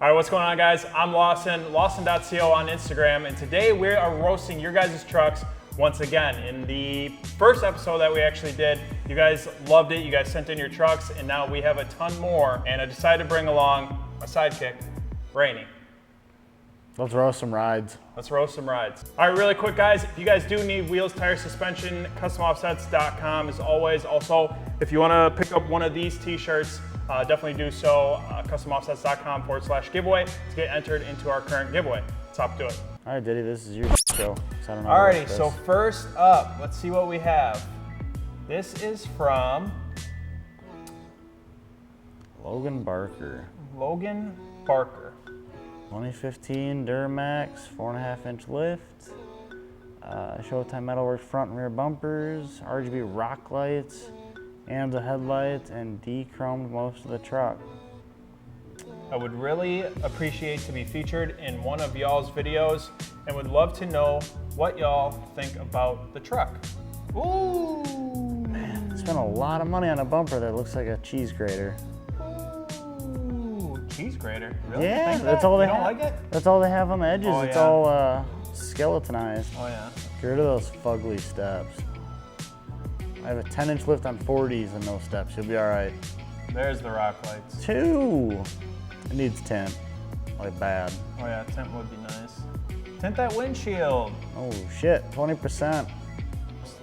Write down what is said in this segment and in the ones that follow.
All right, what's going on, guys? I'm Lawson, Lawson.co on Instagram, and today we are roasting your guys' trucks once again. In the first episode that we actually did, you guys loved it, you guys sent in your trucks, and now we have a ton more, and I decided to bring along a sidekick, Rainey. Let's roast some rides. Let's roast some rides. All right, really quick, guys, if you guys do need wheels, tires, suspension, customoffsets.com as always. Also, if you wanna pick up one of these t-shirts, definitely do so, customoffsets.com/giveaway to get entered into our current giveaway. Let's hop to it. All right, Diddy, this is your show. So I don't know Alrighty, so first up, let's see what we have. This is from Logan Barker. Logan Barker. 2015 Duramax, 4.5-inch lift. Showtime Metalworks front and rear bumpers, RGB rock lights, and the headlights, and de-chromed most of the truck. I would really appreciate to be featured in one of y'all's videos and would love to know what y'all think about the truck. Ooh! Man, spent a lot of money on a bumper that looks like a cheese grater. Ooh, cheese grater? Really? Yeah, that's all they have. You don't like it? That's all they have on the edges. Oh, it's yeah. all skeletonized. Oh yeah. Get rid of those fugly steps. I have a 10-inch lift on 40s and no steps. You'll be all right. There's the rock lights. 2. It needs tint, like bad. Oh yeah, tint would be nice. Tint that windshield. Oh shit, 20%.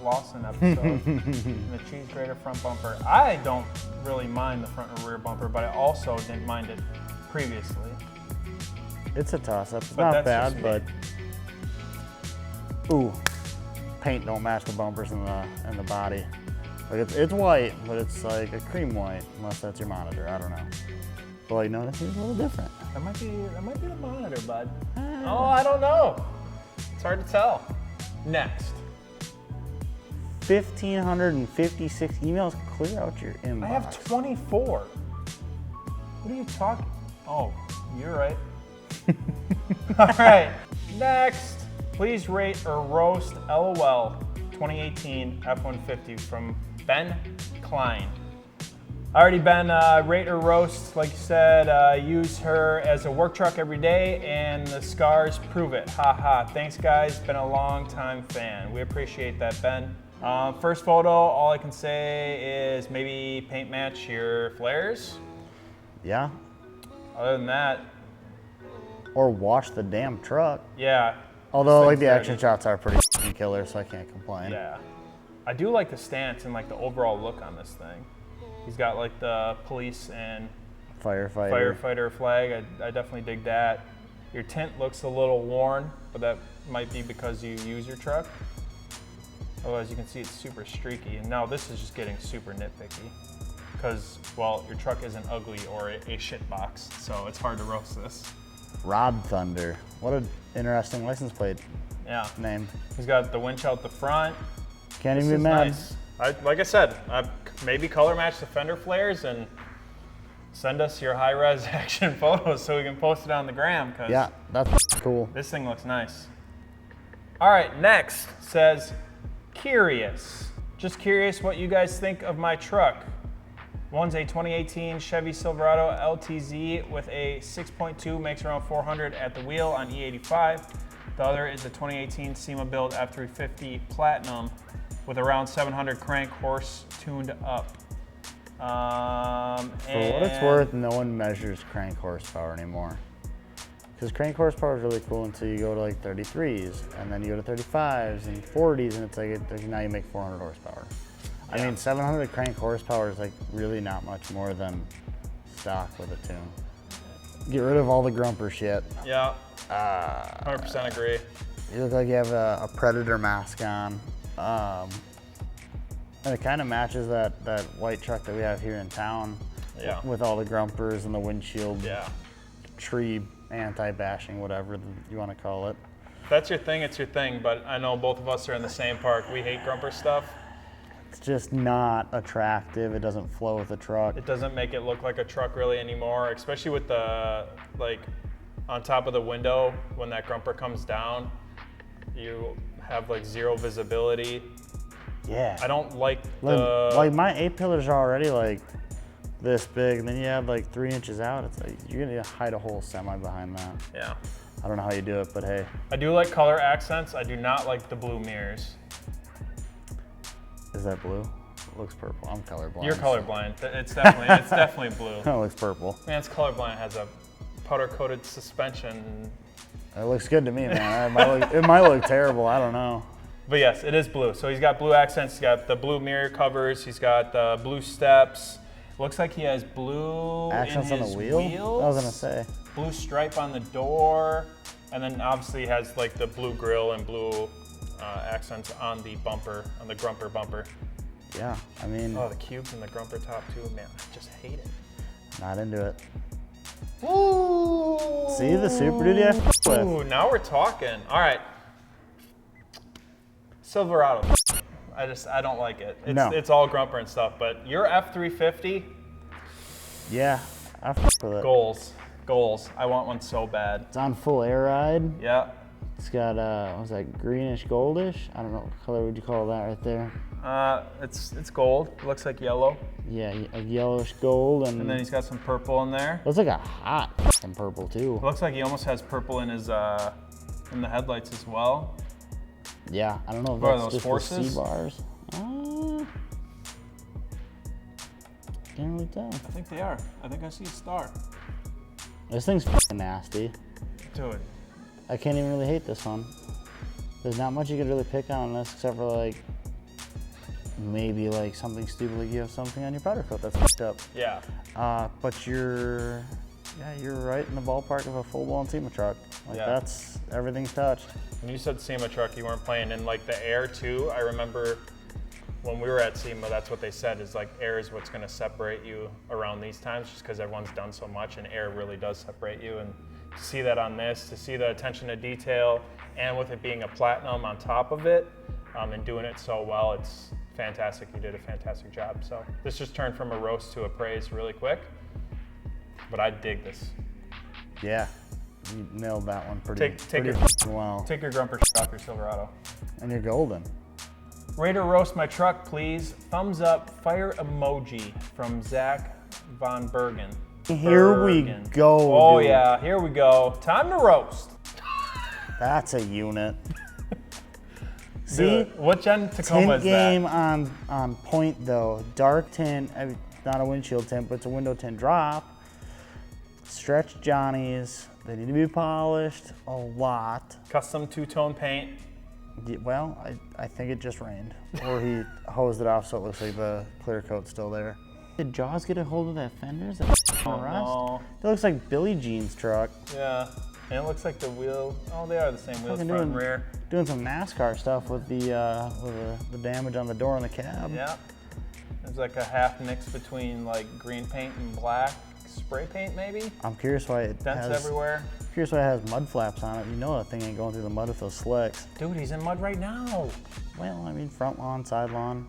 Lawson episode. The cheese grater front bumper. I don't really mind the front or rear bumper, but I also didn't mind it previously. It's a toss-up. It's But not that's bad, but ooh, paint don't match the bumpers and the body. Like it's white, but it's like a cream white, unless that's your monitor. I don't know. But like, no, this is a little different. That might be the monitor, bud. Oh, I don't know. It's hard to tell. Next. 1,556 emails. Clear out your inbox. I have 24. What are you talking? Oh, you're right. All right. Next. Please rate or roast LOL 2018 F-150 from Ben Klein. Alrighty, Ben, rate or roast, like you said, use her as a work truck every day, and the scars prove it. Ha ha. Thanks, guys. Been a long time fan. We appreciate that, Ben. First photo, all I can say is maybe paint match your flares. Yeah. Other than that, or wash the damn truck. yeah. Although, like, the Things action shots are pretty f***ing killer, so I can't complain. Yeah. I do like the stance and like the overall look on this thing. He's got like the police and firefighter flag. I definitely dig that. Your tint looks a little worn, but that might be because you use your truck. Otherwise, you can see it's super streaky. And now this is just getting super nitpicky because, well, your truck isn't ugly or a shit box, so it's hard to roast this. Rod Thunder. What an interesting license plate name. He's got the winch out the front. Can't even be mad. Nice. Like I said, maybe color match the fender flares and send us your high-res action photos so we can post it on the gram. Cause yeah, that's cool. This thing looks nice. All right, next says, curious. Just curious what you guys think of my truck. One's a 2018 Chevy Silverado LTZ with a 6.2, makes around 400 at the wheel on E85. The other is a 2018 SEMA build F350 Platinum with around 700 crank horse tuned up. For what it's worth, no one measures crank horsepower anymore. Because crank horsepower is really cool until you go to like 33s, and then you go to 35s and 40s, and it's like now you make 400 horsepower. I mean, 700 crank horsepower is like really not much more than stock with a tune. Get rid of all the grumper shit. Yeah, 100% agree. You look like you have a Predator mask on. And it kind of matches that white truck that we have here in town. Yeah. With all the grumpers and the windshield. Yeah. Tree anti-bashing, whatever you want to call it. If that's your thing, it's your thing, but I know both of us are in the same park. We hate grumper stuff. It's just not attractive. It doesn't flow with the truck. It doesn't make it look like a truck really anymore, especially with the, like, on top of the window, when that grumper comes down, you have like zero visibility. Yeah. I don't like the... Like my A-pillars are already like this big, and then you add like 3 inches out, it's like you're gonna hide a whole semi behind that. Yeah. I don't know how you do it, but hey. I do like color accents. I do not like the blue mirrors. Is that blue? It looks purple. I'm colorblind. You're colorblind. It's definitely blue. It looks purple. Man's colorblind has a powder-coated suspension. It looks good to me, man. It might look terrible. I don't know. But yes, it is blue. So he's got blue accents. He's got the blue mirror covers. He's got the blue steps. Looks like he has blue accents in on his the wheel? wheels. I was gonna say. Blue stripe on the door. And then obviously he has like the blue grill and blue accents on the bumper, on the grumper bumper. Yeah, I mean. Oh, the cubes and the grumper top too. Man, I just hate it. Not into it. Ooh. See the Super Duty I f*** with. Ooh, now we're talking. All right. Silverado. I don't like it. It's all grumper and stuff, but your F350. Yeah, I f*** with it. Goals. I want one so bad. It's on full air ride. Yeah. It's got, what was that, greenish, goldish? I don't know, what color would you call that right there? It's gold. It looks like yellow. Yeah, a yellowish gold. And then he's got some purple in there. Looks like a hot f***ing purple too. It looks like he almost has purple in his, in the headlights as well. Yeah, I don't know if What are that's those, just forces? the C-bars. Can't really tell. I think they are. I think I see a star. This thing's f***ing nasty. Dude. I can't even really hate this one. There's not much you could really pick on this except for like, maybe like something stupid like you have something on your powder coat that's f***ed up. Yeah. But you're right in the ballpark of a full-blown SEMA truck. Like that's, everything's touched. When you said SEMA truck, you weren't playing in like the air too. I remember when we were at SEMA, that's what they said is like air is what's gonna separate you around these times just because everyone's done so much and air really does separate you. And to see that on this, to see the attention to detail and with it being a platinum on top of it and doing it so well, it's fantastic. You did a fantastic job. So this just turned from a roast to a praise really quick, but I dig this. Yeah, you nailed that one pretty well. Take your grumper off your Silverado. And you're golden. Rate or roast my truck, please. Thumbs up, fire emoji from Zach Von Bergen. Here we go. Oh dude. yeah, here we go. Time to roast. That's a unit. See, dude, what gen Tacoma is tint game on point though. Dark tint, not a windshield tint, but it's a window tint drop. Stretch Johnnies, they need to be polished a lot. Custom two-tone paint. Yeah, well, I think it just rained, or he hosed it off so it looks like the clear coat's still there. Did Jaws get a hold of that fender? Is that rust? No. It looks like Billie Jean's truck. Yeah, and it looks like the wheel. Oh, they are the same wheels, front and rear. Doing some NASCAR stuff with the damage on the door and the cab. Yeah, there's like a half mix between like green paint and black spray paint, maybe. I'm curious why it dents everywhere. Curious why it has mud flaps on it. You know that thing ain't going through the mud with those slicks. Dude, he's in mud right now. Well, I mean, front lawn, side lawn.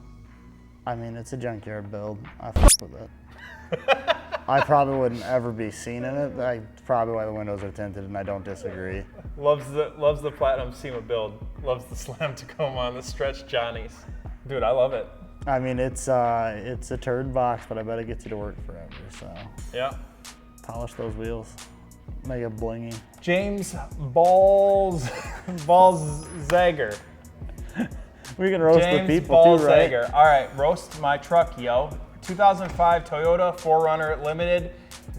I mean, it's a junkyard build. I f*** with it. I probably wouldn't ever be seen in it. That's probably why the windows are tinted, and I don't disagree. Loves the platinum SEMA build. Loves the slam Tacoma on the stretch Johnnies. Dude, I love it. I mean, it's a turd box, but I bet it gets you to work forever. So yeah, polish those wheels, make it blingy. James Balls Zager. We can roast James the people Balls too, right? Zager. All right, roast my truck, yo. 2005 Toyota 4Runner Limited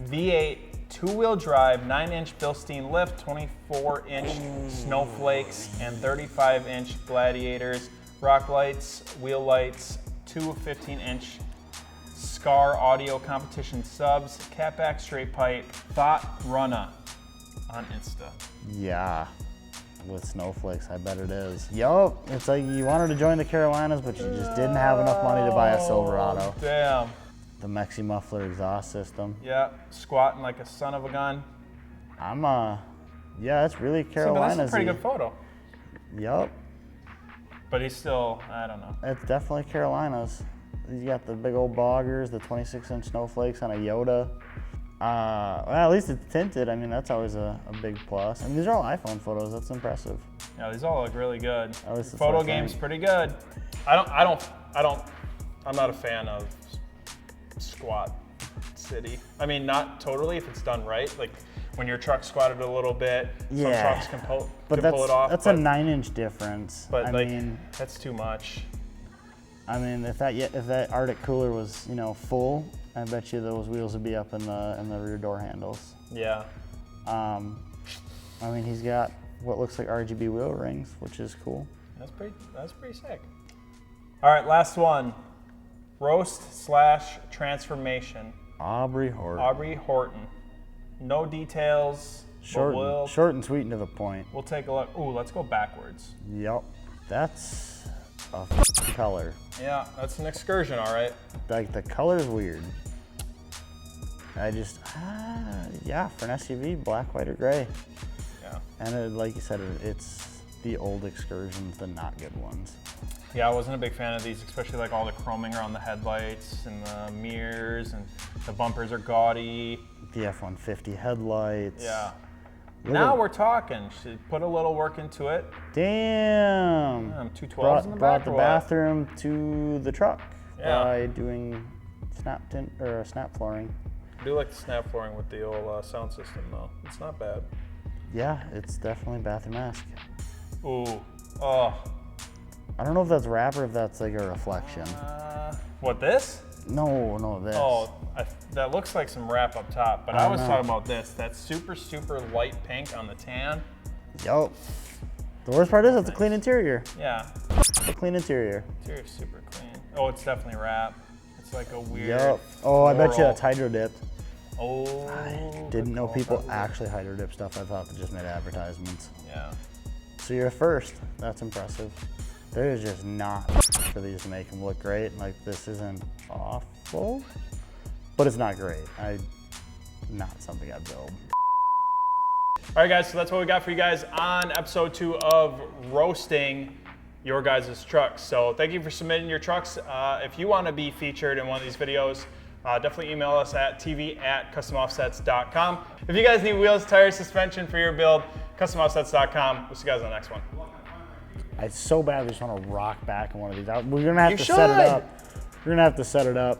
V8 two-wheel drive, 9-inch Bilstein lift, 24-inch snowflakes, and 35-inch Gladiators. Rock lights, wheel lights, two 15-inch Scar audio competition subs, catback straight pipe, Thought Runna on Insta. Yeah, with snowflakes, I bet it is. Yup, it's like you wanted to join the Carolinas, but you just didn't have enough money to buy a Silverado. Damn. The Mexi muffler exhaust system. Yeah, squatting like a son of a gun. Yeah, it's really Carolinas. That's a pretty good photo. Yup. But he's still, I don't know. It's definitely Carolinas. You got the big old boggers, the 26-inch snowflakes on a Yoda. Well, at least it's tinted. I mean, that's always a big plus. I mean, these are all iPhone photos. That's impressive. Yeah, these all look really good. The photo game's pretty good. I'm not a fan of squat city. I mean, not totally if it's done right. Like when your truck's squatted a little bit, Yeah. some trucks can pull it off. That's a 9-inch difference. But I mean, that's too much. I mean, if that Arctic cooler was, you know, full, I bet you those wheels would be up in the rear door handles. Yeah. I mean, he's got what looks like RGB wheel rings, which is cool. That's pretty sick. All right, last one. Roast/transformation. Aubry Horton. Aubry Horton. No details. Short and sweet and to the point. We'll take a look. Ooh, let's go backwards. Yep. That's a color. Yeah, that's an Excursion, all right. Like, the color's weird. I just, yeah, for an SUV, black, white, or gray. Yeah. And like you said, it's the old Excursions, the not good ones. Yeah, I wasn't a big fan of these, especially like all the chroming around the headlights and the mirrors, and the bumpers are gaudy. The F-150 headlights. Yeah. Now we're talking. Should put a little work into it. Damn. 212s in the back. Brought the bathroom to the truck by doing snap flooring. I do like the snap flooring with the old sound system though. It's not bad. Yeah, it's definitely bathroom-esque. Ooh. Oh. I don't know if that's wrap or if that's like a reflection. What, this? No, this. Oh, that looks like some wrap up top, but I was talking about this. That's super, super light pink on the tan. Yup. The worst part is it's a clean interior. Yeah. A clean interior. Interior's super clean. Oh, it's definitely wrap. It's like a weird. Yup. Oh, I bet you that's hydro dipped. Oh. I didn't know people actually hydro dip stuff. I thought they just made advertisements. Yeah. So you're a first. That's impressive. There's just not for these to make them look great. Like, this isn't awful, but it's not great. Not something I'd build. All right, guys, so that's what we got for you guys on episode 2 of roasting your guys' trucks. So thank you for submitting your trucks. If you want to be featured in one of these videos, definitely email us at tv@customoffsets.com. If you guys need wheels, tires, suspension for your build, customoffsets.com. We'll see you guys on the next one. I so badly just want to rock back in one of these. We're gonna have to set it up. We're gonna have to set it up.